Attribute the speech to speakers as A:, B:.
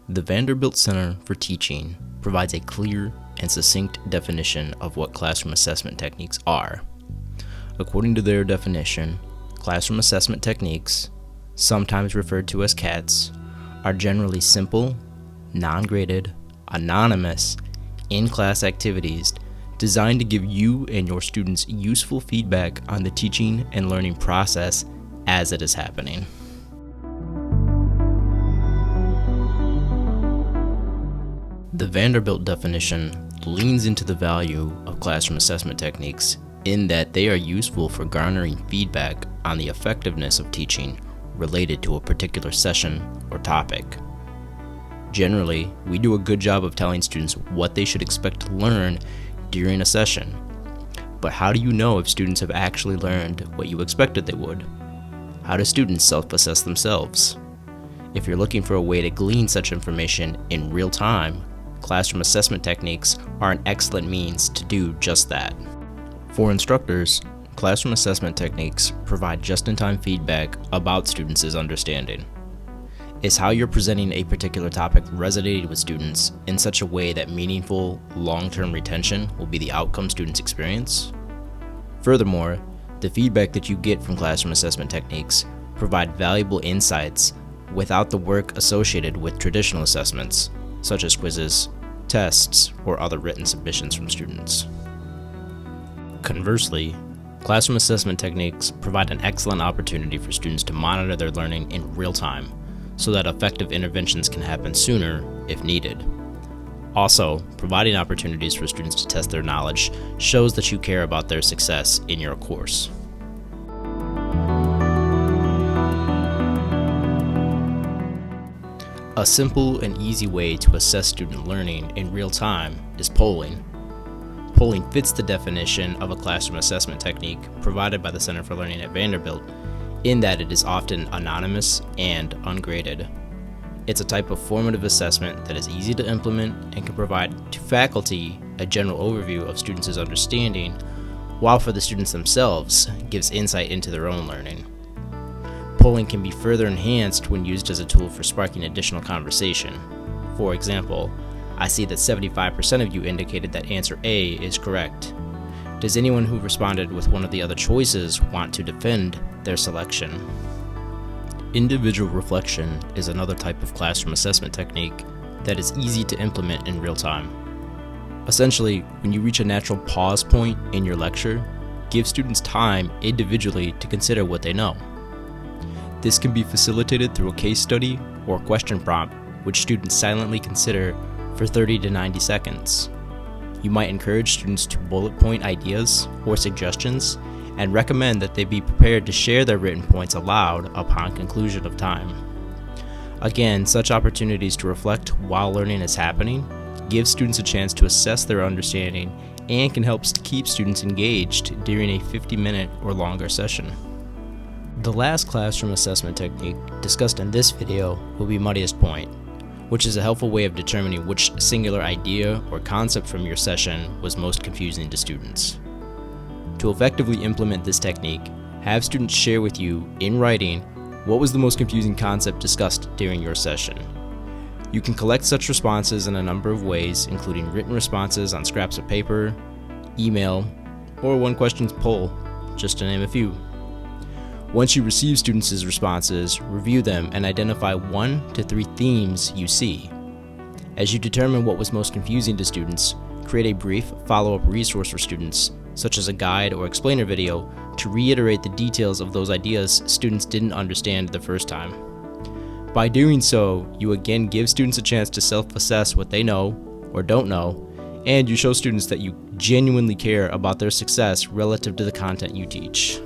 A: The Vanderbilt Center for Teaching provides a clear and succinct definition of what classroom assessment techniques are. According to their definition, classroom assessment techniques, sometimes referred to as CATs, are generally simple, non-graded, anonymous, in-class activities designed to give you and your students useful feedback on the teaching and learning process as it is happening. The Vanderbilt definition leans into the value of classroom assessment techniques in that they are useful for garnering feedback on the effectiveness of teaching related to a particular session or topic. Generally, we do a good job of telling students what they should expect to learn during a session. But how do you know if students have actually learned what you expected they would? How do students self-assess themselves? If you're looking for a way to glean such information in real time, classroom assessment techniques are an excellent means to do just that. For instructors, classroom assessment techniques provide just-in-time feedback about students' understanding. Is how you're presenting a particular topic resonating with students in such a way that meaningful, long-term retention will be the outcome students experience? Furthermore, the feedback that you get from classroom assessment techniques provide valuable insights without the work associated with traditional assessments, such as quizzes, tests, or other written submissions from students. Conversely, classroom assessment techniques provide an excellent opportunity for students to monitor their learning in real time, so that effective interventions can happen sooner if needed. Also, providing opportunities for students to test their knowledge shows that you care about their success in your course. A simple and easy way to assess student learning in real time is polling. Polling fits the definition of a classroom assessment technique provided by the Center for Learning at Vanderbilt in that it is often anonymous and ungraded. It's a type of formative assessment that is easy to implement and can provide to faculty a general overview of students' understanding, while for the students themselves gives insight into their own learning. Polling can be further enhanced when used as a tool for sparking additional conversation. For example, I see that 75% of you indicated that answer A is correct. Does anyone who responded with one of the other choices want to defend their selection? Individual reflection is another type of classroom assessment technique that is easy to implement in real time. Essentially, when you reach a natural pause point in your lecture, give students time individually to consider what they know. This can be facilitated through a case study or question prompt, which students silently consider for 30 to 90 seconds. You might encourage students to bullet point ideas or suggestions and recommend that they be prepared to share their written points aloud upon conclusion of time. Again, such opportunities to reflect while learning is happening give students a chance to assess their understanding and can help to keep students engaged during a 50-minute or longer session. The last classroom assessment technique discussed in this video will be muddiest point, which is a helpful way of determining which singular idea or concept from your session was most confusing to students. To effectively implement this technique, have students share with you, in writing, what was the most confusing concept discussed during your session. You can collect such responses in a number of ways, including written responses on scraps of paper, email, or one-question poll, just to name a few. Once you receive students' responses, review them and identify 1 to 3 themes you see. As you determine what was most confusing to students, create a brief follow-up resource for students, such as a guide or explainer video, to reiterate the details of those ideas students didn't understand the first time. By doing so, you again give students a chance to self-assess what they know or don't know, and you show students that you genuinely care about their success relative to the content you teach.